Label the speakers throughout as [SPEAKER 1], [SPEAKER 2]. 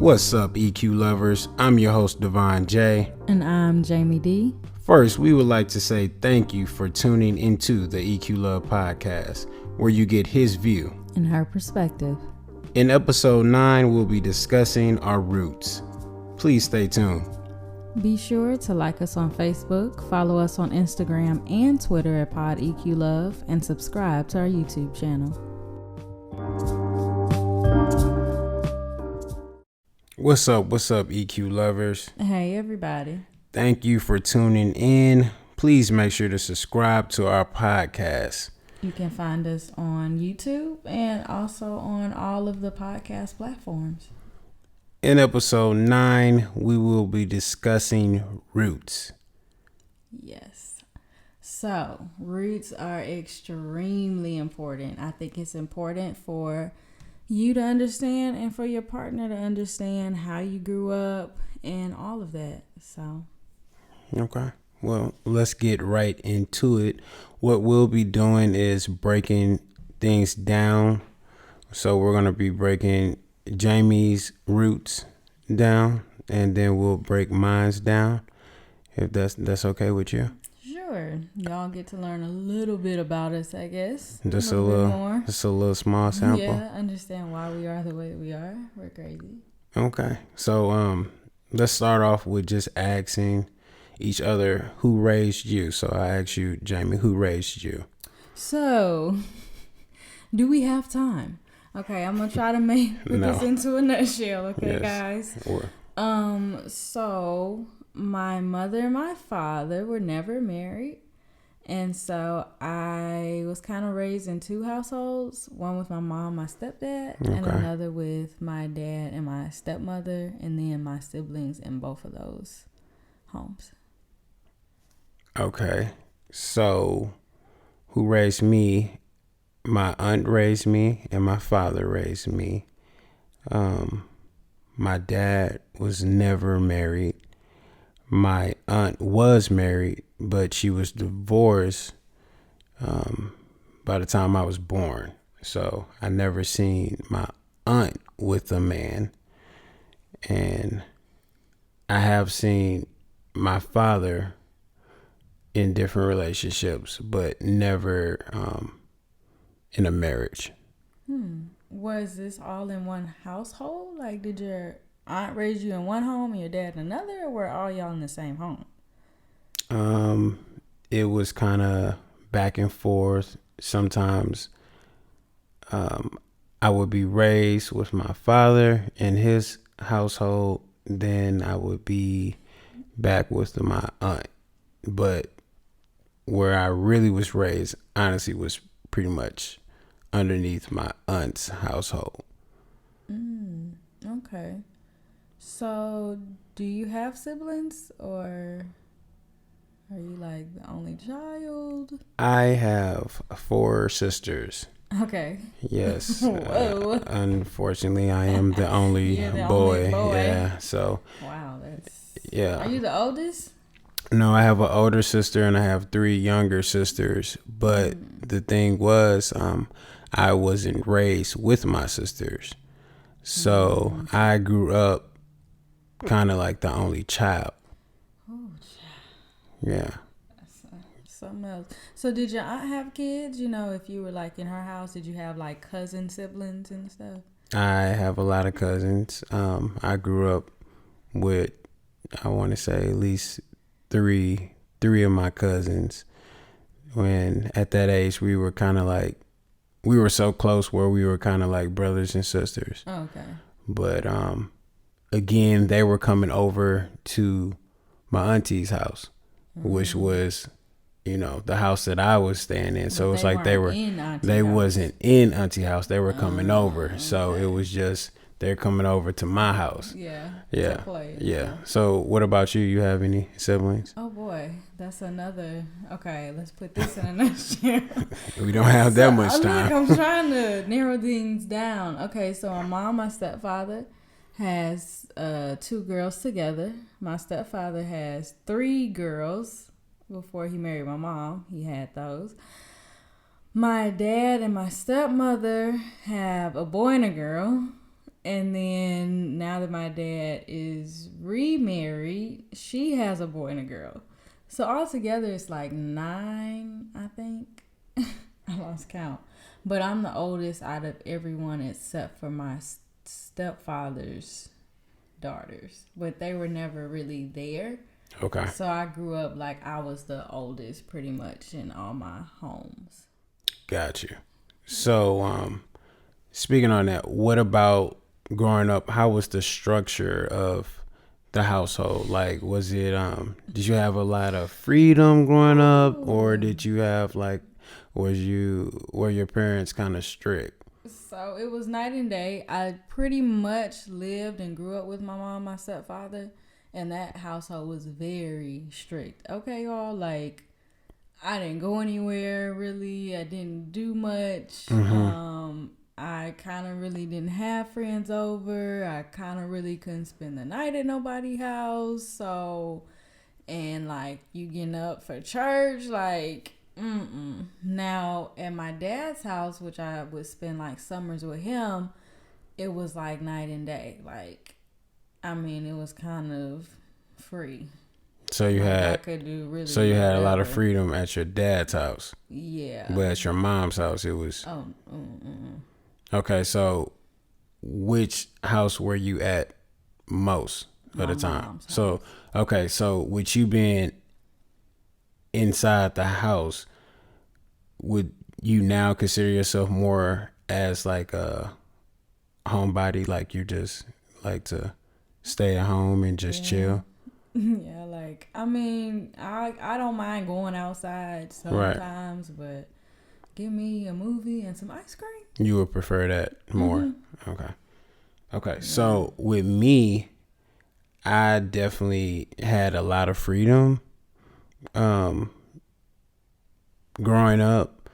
[SPEAKER 1] What's up, EQ lovers? I'm your host, Devon J.
[SPEAKER 2] And I'm Jamie D.
[SPEAKER 1] First, we would like to say thank you for tuning into the EQ Love Podcast, where you get his view
[SPEAKER 2] and her perspective.
[SPEAKER 1] In episode 9, we'll be discussing our roots. Please stay tuned.
[SPEAKER 2] Be sure to like us on Facebook, follow us on Instagram and Twitter at PodEQLove, and subscribe to our YouTube channel.
[SPEAKER 1] What's up, EQ lovers?
[SPEAKER 2] Hey, everybody.
[SPEAKER 1] Thank you for tuning in. Please make sure to subscribe to our podcast.
[SPEAKER 2] You can find us on YouTube and also on all of the podcast platforms.
[SPEAKER 1] In episode 9, we will be discussing roots.
[SPEAKER 2] Yes. So, roots are extremely important. I think it's important for you to understand and for your partner to understand how you grew up and all of that. So,
[SPEAKER 1] okay. Well, let's get right into it. What we'll be doing is breaking things down. So we're going to be breaking Jamie's roots down, and then we'll break mine's down, if that's okay with you.
[SPEAKER 2] Sure. Y'all get to learn a little bit about us, I guess.
[SPEAKER 1] Just a little more. Just a little small sample.
[SPEAKER 2] Yeah, understand why we are the way we are. We're crazy.
[SPEAKER 1] Okay. So let's start off with just asking each other who raised you. So I asked you, Jamie, who raised you?
[SPEAKER 2] So, do we have time? Okay, I'm gonna try to put this into a nutshell, okay, yes. Guys? So my mother and my father were never married, and so I was kind of raised in two households, one with my mom, my stepdad, and another with my dad and my stepmother, and then my siblings in both of those homes.
[SPEAKER 1] Okay, so who raised me? My aunt raised me and my father raised me. My dad was never married. My aunt was married, but she was divorced by the time I was born. So I never seen my aunt with a man. And I have seen my father in different relationships, but never in a marriage.
[SPEAKER 2] Was this all in one household? Like, did your aunt raise you in one home and your dad in another, or were all y'all in the same home?
[SPEAKER 1] It was kind of back and forth. Sometimes I would be raised with my father in his household, then I would be back with my aunt. But where I really was raised, honestly, was pretty much underneath my aunt's household.
[SPEAKER 2] Okay. So, do you have siblings, or are you like the only child?
[SPEAKER 1] I have 4 sisters.
[SPEAKER 2] Okay.
[SPEAKER 1] Yes.
[SPEAKER 2] Whoa.
[SPEAKER 1] Unfortunately, I am the only boy. Yeah. So.
[SPEAKER 2] Wow, that's.
[SPEAKER 1] Yeah.
[SPEAKER 2] Are you the oldest?
[SPEAKER 1] No, I have an older sister and I have 3 younger sisters. But the thing was, I wasn't raised with my sisters. So I grew up kind of like the only child.
[SPEAKER 2] Oh, child.
[SPEAKER 1] Yeah.
[SPEAKER 2] That's something else. So did your aunt have kids? You know, if you were like in her house, did you have like cousin siblings and stuff?
[SPEAKER 1] I have a lot of cousins. I grew up with, I want to say at least three of my cousins. When at that age we were kind of like, we were so close where we were kind of like brothers and sisters.
[SPEAKER 2] Oh, okay.
[SPEAKER 1] But again, they were coming over to my auntie's house, which was, you know, the house that I was staying in. So it's like they wasn't in auntie house. They were coming over. Okay. So it was just, they're coming over to my house.
[SPEAKER 2] Yeah.
[SPEAKER 1] Yeah. Yeah. So what about you? You have any siblings?
[SPEAKER 2] Oh boy, that's another. Okay, let's put this in a nutshell.
[SPEAKER 1] We don't have that much time.
[SPEAKER 2] Look, I'm trying to narrow things down. Okay, so my mom, my stepfather has 2 girls together. My stepfather has 3 girls. Before he married my mom, he had those. My dad and my stepmother have a boy and a girl. And then now that my dad is remarried, she has a boy and a girl. So altogether, it's like 9, I think. I lost count. But I'm the oldest out of everyone except for my stepfather's daughters. But they were never really there.
[SPEAKER 1] Okay.
[SPEAKER 2] So I grew up like I was the oldest pretty much in all my homes.
[SPEAKER 1] Got you. So, speaking on that, what about growing up? How was the structure of the household? Like, was it, did you have a lot of freedom growing up, or did you have like, were your parents kind of strict?
[SPEAKER 2] So it was night and day. I pretty much lived and grew up with my mom, my stepfather, and that household was very strict. Okay, y'all, like I didn't go anywhere really. I didn't do much. I kind of really didn't have friends over. I kind of really couldn't spend the night at nobody's house. So, and like you getting up for church, like, Now, at my dad's house, which I would spend like summers with him, it was like night and day. Like, I mean, it was kind of free.
[SPEAKER 1] So you
[SPEAKER 2] Like, I
[SPEAKER 1] had,
[SPEAKER 2] could do really
[SPEAKER 1] so you had a lot of
[SPEAKER 2] whatever.
[SPEAKER 1] freedom at your dad's house,
[SPEAKER 2] Yeah.
[SPEAKER 1] but at your mom's house, it was
[SPEAKER 2] Oh,
[SPEAKER 1] okay. So, which house were you at most of
[SPEAKER 2] my
[SPEAKER 1] the time?
[SPEAKER 2] mom's house.
[SPEAKER 1] So, okay. So, with you being inside the house, would you now consider yourself more as like a homebody? Like you just like to stay at home and just chill?
[SPEAKER 2] Yeah, like I mean, I don't mind going outside sometimes, but give me a movie and some ice cream.
[SPEAKER 1] You would prefer that more? Okay. So with me, I definitely had a lot of freedom. Growing up,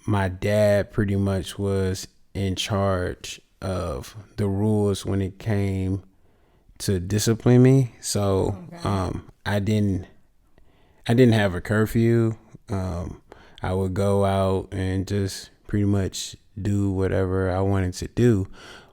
[SPEAKER 1] my dad pretty much was in charge of the rules when it came to discipline me. So I didn't have a curfew. I would go out and just pretty much do whatever I wanted to do.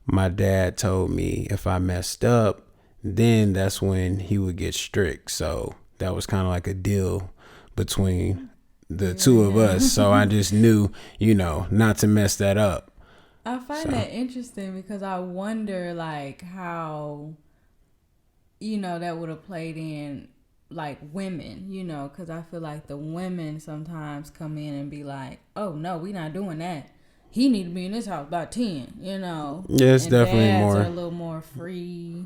[SPEAKER 1] My dad told me if I messed up, then that's when he would get strict. So that was kind of like a deal between the two of us. So I just knew, not to mess that up.
[SPEAKER 2] I find that interesting because I wonder like how, that would have played in like women, because I feel like the women sometimes come in and be like, oh no, we not doing that. He need to be in this house by 10,
[SPEAKER 1] Yeah, it's
[SPEAKER 2] and
[SPEAKER 1] definitely
[SPEAKER 2] dads
[SPEAKER 1] more.
[SPEAKER 2] are a little more free.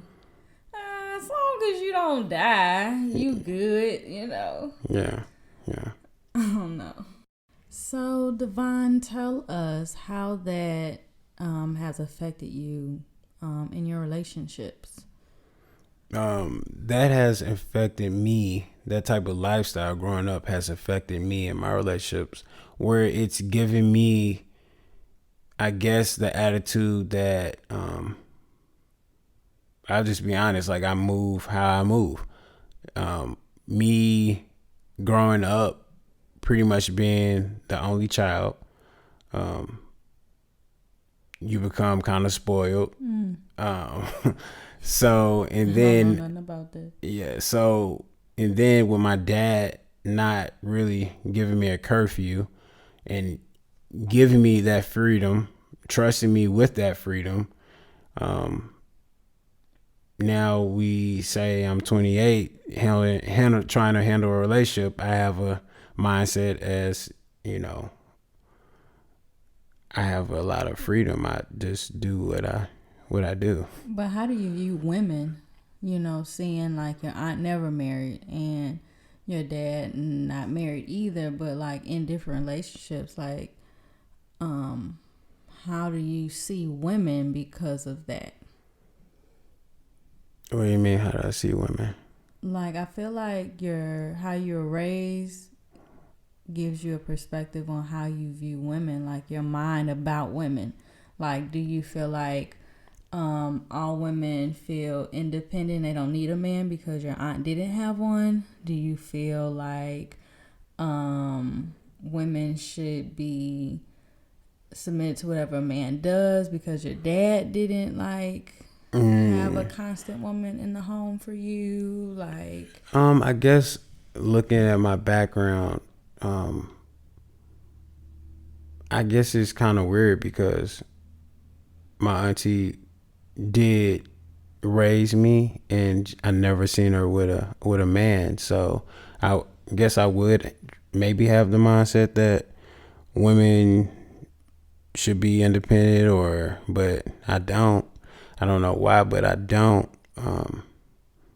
[SPEAKER 2] As long as you don't die, you good,
[SPEAKER 1] Yeah.
[SPEAKER 2] I don't know. So, Devon, tell us how that has affected you in your relationships.
[SPEAKER 1] That has affected me. That type of lifestyle growing up has affected me in my relationships, where it's given me, I guess, the attitude that I'll just be honest, like I move how I move. Me growing up, pretty much being the only child, you become kind of spoiled. So, and
[SPEAKER 2] I
[SPEAKER 1] then
[SPEAKER 2] don't know nothing about that.
[SPEAKER 1] yeah, so and then with my dad not really giving me a curfew and giving me that freedom, trusting me with that freedom. Now we say I'm 28, trying to handle a relationship. I have a mindset as, I have a lot of freedom. I just do what I do.
[SPEAKER 2] But how do you view women, seeing like your aunt never married and your dad not married either, but like in different relationships, like, how do you see women because of that?
[SPEAKER 1] What do you mean? How do I see women?
[SPEAKER 2] Like, I feel like how you're raised gives you a perspective on how you view women, like your mind about women. Like, do you feel like all women feel independent, they don't need a man because your aunt didn't have one? Do you feel like women should be submit to whatever a man does because your dad didn't like have a constant woman in the home for you? Like,
[SPEAKER 1] I guess looking at my background, I guess it's kind of weird because my auntie did raise me, and I never seen her with a man. So I guess I would maybe have the mindset that women should be independent, but I don't. I don't know why, but I don't.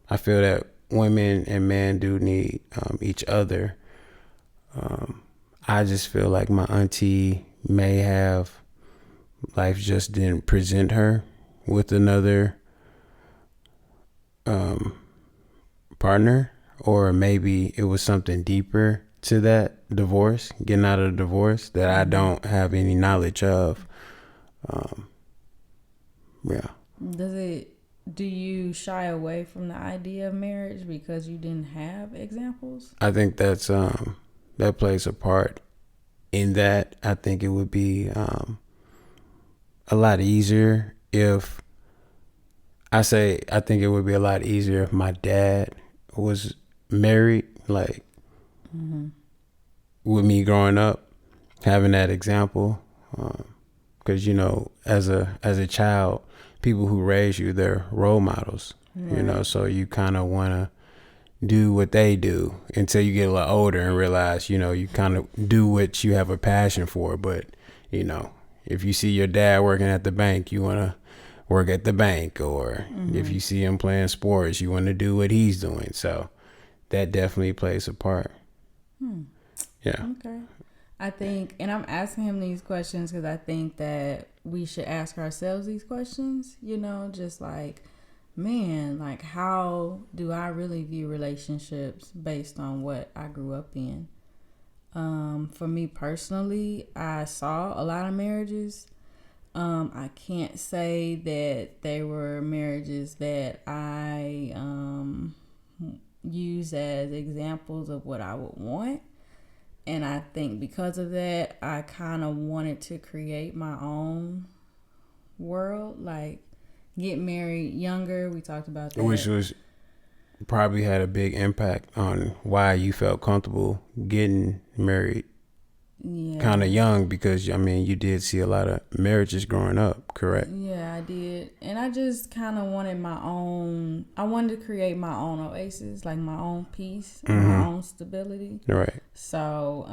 [SPEAKER 1] I feel that women and men do need each other. I just feel like my auntie may have, life just didn't present her with another partner, or maybe it was something deeper to that divorce, getting out of the divorce, that I don't have any knowledge of. Yeah.
[SPEAKER 2] Do you shy away from the idea of marriage because you didn't have examples?
[SPEAKER 1] I think that plays a part in that. I think it would be a lot easier if I think it would be a lot easier if my dad was married, like with me growing up, having that example. Because as a child, people who raise you, they're role models. Right. So you kind of want to do what they do until you get a lot older and realize, you kind of do what you have a passion for. But if you see your dad working at the bank, you want to work at the bank, or if you see him playing sports, you want to do what he's doing. So that definitely plays a part. Yeah.
[SPEAKER 2] Okay. I think, and I'm asking him these questions because I think that we should ask ourselves these questions, just like, man, like, how do I really view relationships based on what I grew up in? For me personally, I saw a lot of marriages. I can't say that they were marriages that I use as examples of what I would want. And I think because of that, I kind of wanted to create my own world, like get married younger. We talked about that.
[SPEAKER 1] Which was probably had a big impact on why you felt comfortable getting married kind of young, because you did see a lot of marriages growing up, correct?
[SPEAKER 2] Yeah, I did. And I just kind of wanted I wanted to create my own oasis, like my own peace, and my own stability.
[SPEAKER 1] Right.
[SPEAKER 2] So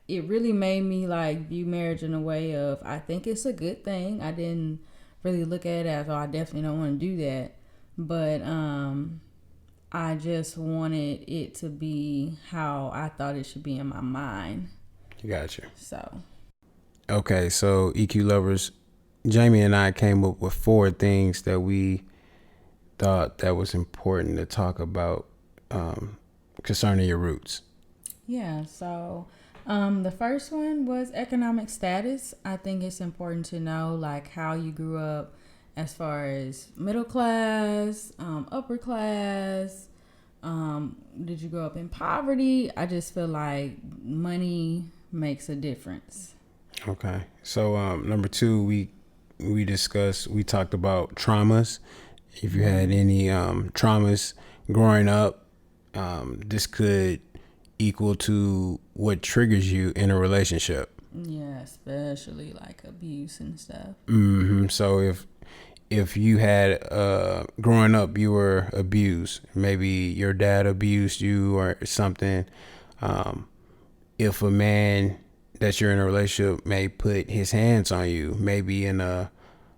[SPEAKER 2] it really made me like view marriage in a way of, I think it's a good thing. I didn't really look at it as, I definitely don't want to do that. But I just wanted it to be how I thought it should be in my mind.
[SPEAKER 1] Gotcha.
[SPEAKER 2] So.
[SPEAKER 1] Okay, so EQ lovers, Jamie and I came up with 4 things that we thought that was important to talk about concerning your roots.
[SPEAKER 2] Yeah, so the first one was economic status. I think it's important to know like how you grew up as far as middle class, upper class. Did you grow up in poverty? I just feel like money makes a difference.
[SPEAKER 1] Okay. So number 2, we talked about traumas. If you had any traumas growing up, this could equal to what triggers you in a relationship.
[SPEAKER 2] Yeah, especially like abuse and stuff.
[SPEAKER 1] So if you had growing up, you were abused, maybe your dad abused you or something. If a man that you're in a relationship may put his hands on you, maybe in a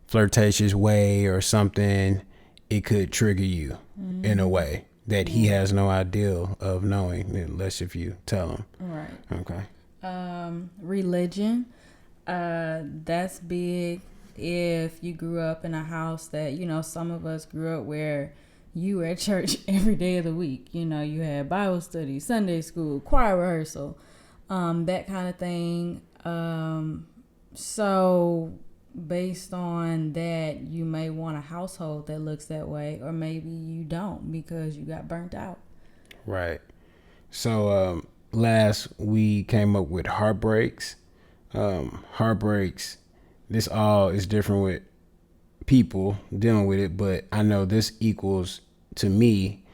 [SPEAKER 1] flirtatious way or something, it could trigger you in a way that he has no idea of knowing, unless if you tell him.
[SPEAKER 2] Right.
[SPEAKER 1] Okay.
[SPEAKER 2] Religion, that's big. If you grew up in a house that, some of us grew up where you were at church every day of the week. You had Bible study, Sunday school, choir rehearsal, that kind of thing. So based on that, you may want a household that looks that way, or maybe you don't because you got burnt out.
[SPEAKER 1] Right. So last we came up with heartbreaks. heartbreaks. This all is different with people dealing with it, but I know this equals to me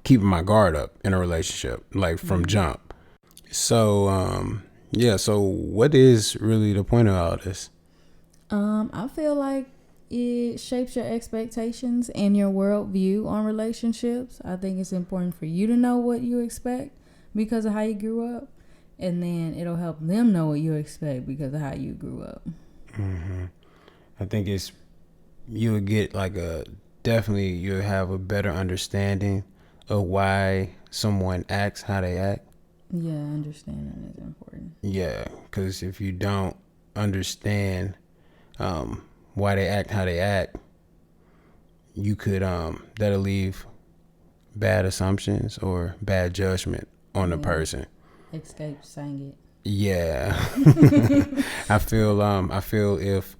[SPEAKER 1] keeping my guard up in a relationship, like from jump. So yeah, so what is really the point of all this?
[SPEAKER 2] I feel like it shapes your expectations and your worldview on relationships. I think it's important for you to know what you expect because of how you grew up, and then it'll help them know what you expect because of how you grew up.
[SPEAKER 1] Mm-hmm. I think you'll get like you'll have a better understanding of why someone acts how they act.
[SPEAKER 2] Yeah, understanding is important.
[SPEAKER 1] Yeah, because if you don't understand why they act how they act, you could that'll leave bad assumptions or bad judgment on the person.
[SPEAKER 2] Escape saying it.
[SPEAKER 1] Yeah. I feel if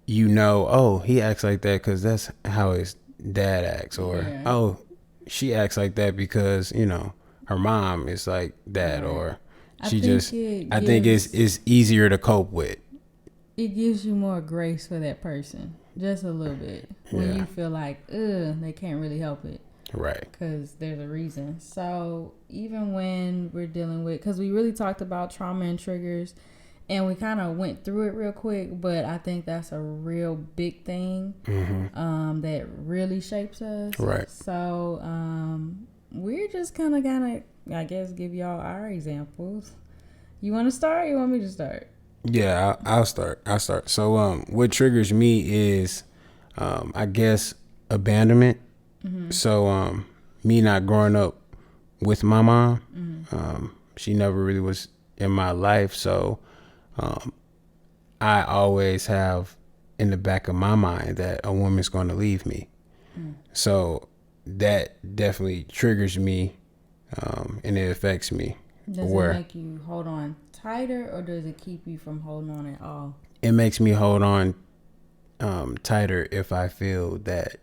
[SPEAKER 1] oh, he acts like that because that's how his dad acts, or oh, she acts like that because her mom is like that, or I think it's easier to cope with.
[SPEAKER 2] It gives you more grace for that person, just a little bit, when you feel like they can't really help it.
[SPEAKER 1] Right.
[SPEAKER 2] Because there's a reason. So even when we're dealing with, because we really talked about trauma and triggers, and we kind of went through it real quick, but I think that's a real big thing that really shapes us.
[SPEAKER 1] Right.
[SPEAKER 2] So we're just kind of, I guess, give y'all our examples. You want to start? Or you want me to start?
[SPEAKER 1] Yeah, I'll start. So what triggers me is I guess abandonment. Mm-hmm. So me not growing up with my mom, she never really was in my life. So I always have in the back of my mind that a woman's going to leave me. So that definitely triggers me, and it affects me.
[SPEAKER 2] Does it make you hold on tighter, or does it keep you from holding on at all?
[SPEAKER 1] It makes me hold on tighter if I feel that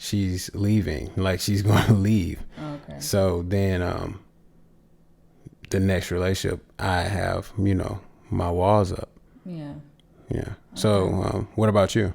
[SPEAKER 1] she's leaving, like she's going to leave.
[SPEAKER 2] Okay.
[SPEAKER 1] So then the next relationship I have, my walls up.
[SPEAKER 2] Yeah.
[SPEAKER 1] Yeah. Okay. So what about you?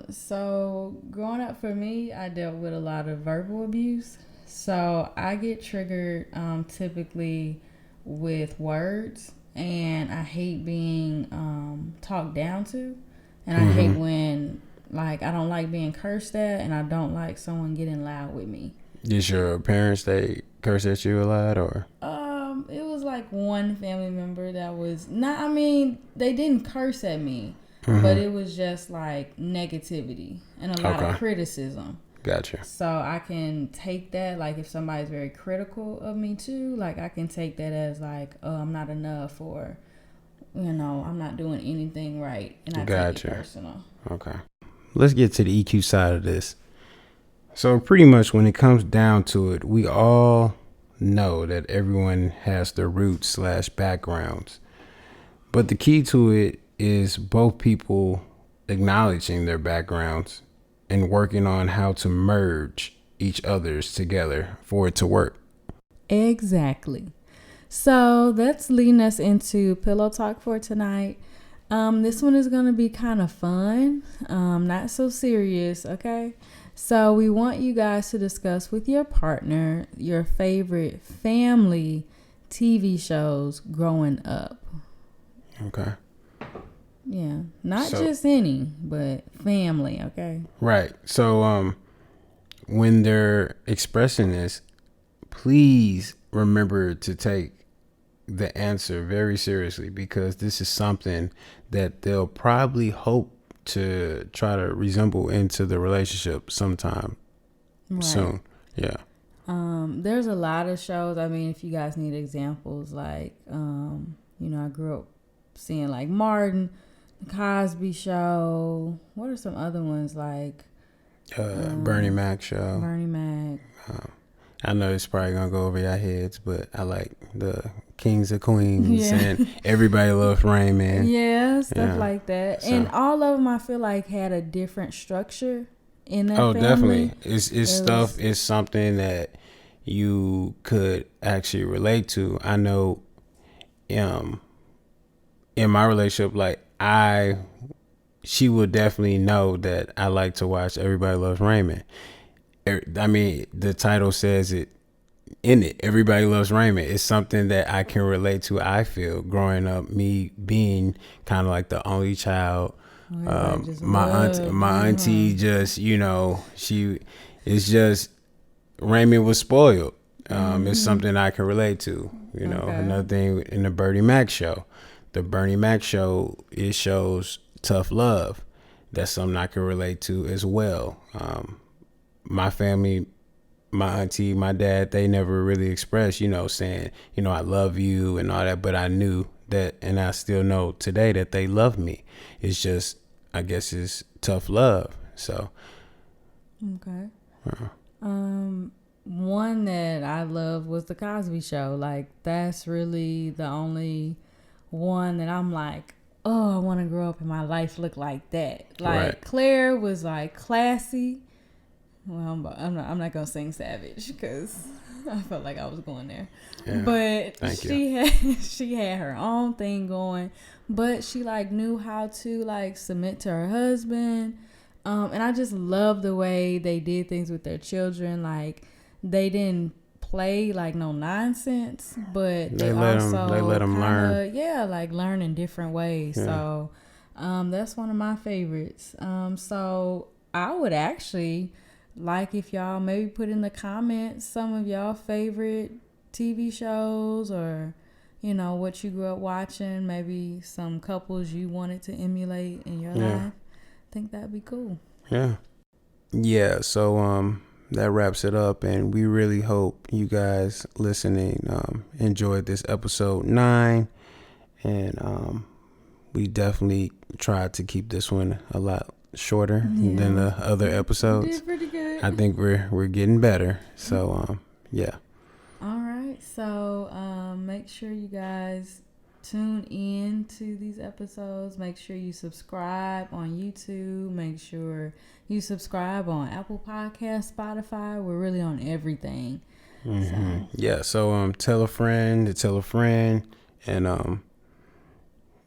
[SPEAKER 2] So growing up for me, I dealt with a lot of verbal abuse. So I get triggered typically with words, and I hate being talked down to, and I hate when I don't like being cursed at, and I don't like someone getting loud with me.
[SPEAKER 1] Did your parents, they curse at you a lot, or?
[SPEAKER 2] It was like one family member that was not. They didn't curse at me, but it was just like negativity and a lot of criticism.
[SPEAKER 1] Gotcha.
[SPEAKER 2] So I can take that, like if somebody's very critical of me too, like I can take that as like, oh, I'm not enough, or I'm not doing anything right, and I take it personal.
[SPEAKER 1] Okay. Let's get to the EQ side of this. So pretty much when it comes down to it, we all know that everyone has their roots / backgrounds. But the key to it is both people acknowledging their backgrounds and working on how to merge each other's together for it to work.
[SPEAKER 2] Exactly. So that's leading us into pillow talk for tonight. This one is going to be kind of fun, not so serious, okay? So we want you guys to discuss with your partner your favorite family TV shows growing up.
[SPEAKER 1] Okay.
[SPEAKER 2] Yeah, not just any, but family, okay?
[SPEAKER 1] Right. So when they're expressing this, please remember to take the answer very seriously, because this is something that they'll probably hope to try to resemble into the relationship sometime soon. Yeah.
[SPEAKER 2] There's a lot of shows. If you guys need examples, like I grew up seeing like Martin, The Cosby Show. What are some other ones like
[SPEAKER 1] Bernie Mac show?
[SPEAKER 2] Bernie Mac.
[SPEAKER 1] I know it's probably gonna go over your heads, but I like the Kings of Queens and Everybody Loves Raymond.
[SPEAKER 2] Yeah, stuff like that. So, and all of them I feel like had a different structure in that family.
[SPEAKER 1] Definitely. It's something that you could actually relate to. I know in my relationship, like she would definitely know that I like to watch Everybody Loves Raymond. I mean, the title says it in it. Everybody Loves Raymond. It's something that I can relate to. I feel growing up, me being kind of like the only child. My auntie just, you know, she is just, Raymond was spoiled. It's something I can relate to. You know, another thing in the Bernie Mac show. The Bernie Mac show, it shows tough love. That's something I can relate to as well. My family, my auntie, my dad, they never really expressed, you know, saying, you know, I love you and all that. But I knew that, and I still know today that they love me. It's just, I guess it's tough love. So.
[SPEAKER 2] Okay. One that I loved was The Cosby Show. Like, that's really the only one that I'm like, oh, I want to grow up and my life look like that. Like, right. Claire was like classy. Well, I'm not gonna sing Savage because I felt like I was going there. Yeah, but she had her own thing going, but she like knew how to like submit to her husband. And I just love the way they did things with their children. Like, they didn't play like no nonsense, but they let them learn. Yeah, like learn in different ways. Yeah. So that's one of my favorites. So I would actually like if y'all maybe put in the comments some of y'all favorite TV shows, or you know what you grew up watching, maybe some couples you wanted to emulate in your life. I think that'd be cool. Yeah,
[SPEAKER 1] so that wraps it up, and we really hope you guys listening enjoyed this episode 9, and we definitely tried to keep this one a lot shorter than the other episodes.
[SPEAKER 2] We did pretty good.
[SPEAKER 1] I think we're getting better. So yeah.
[SPEAKER 2] All right. So make sure you guys tune in to these episodes. Make sure you subscribe on YouTube. Make sure you subscribe on Apple Podcasts, Spotify. We're really on everything.
[SPEAKER 1] Mm-hmm. So tell a friend to tell a friend, and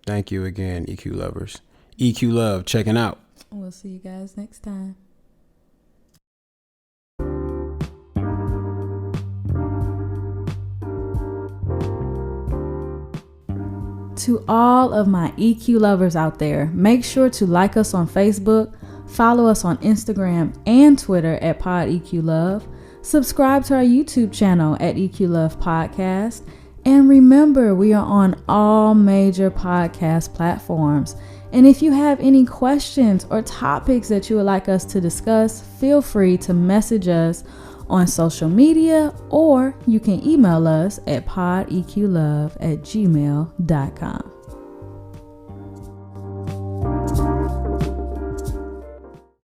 [SPEAKER 1] thank you again, EQ lovers. EQ Love checking out.
[SPEAKER 2] We'll see you guys next time. To all of my EQ lovers out there, make sure to like us on Facebook, follow us on Instagram and Twitter at PodEQLove, subscribe to our YouTube channel at EQ Love Podcast, and remember, we are on all major podcast platforms. And if you have any questions or topics that you would like us to discuss, feel free to message us on social media, or you can email us at podeqlove@gmail.com.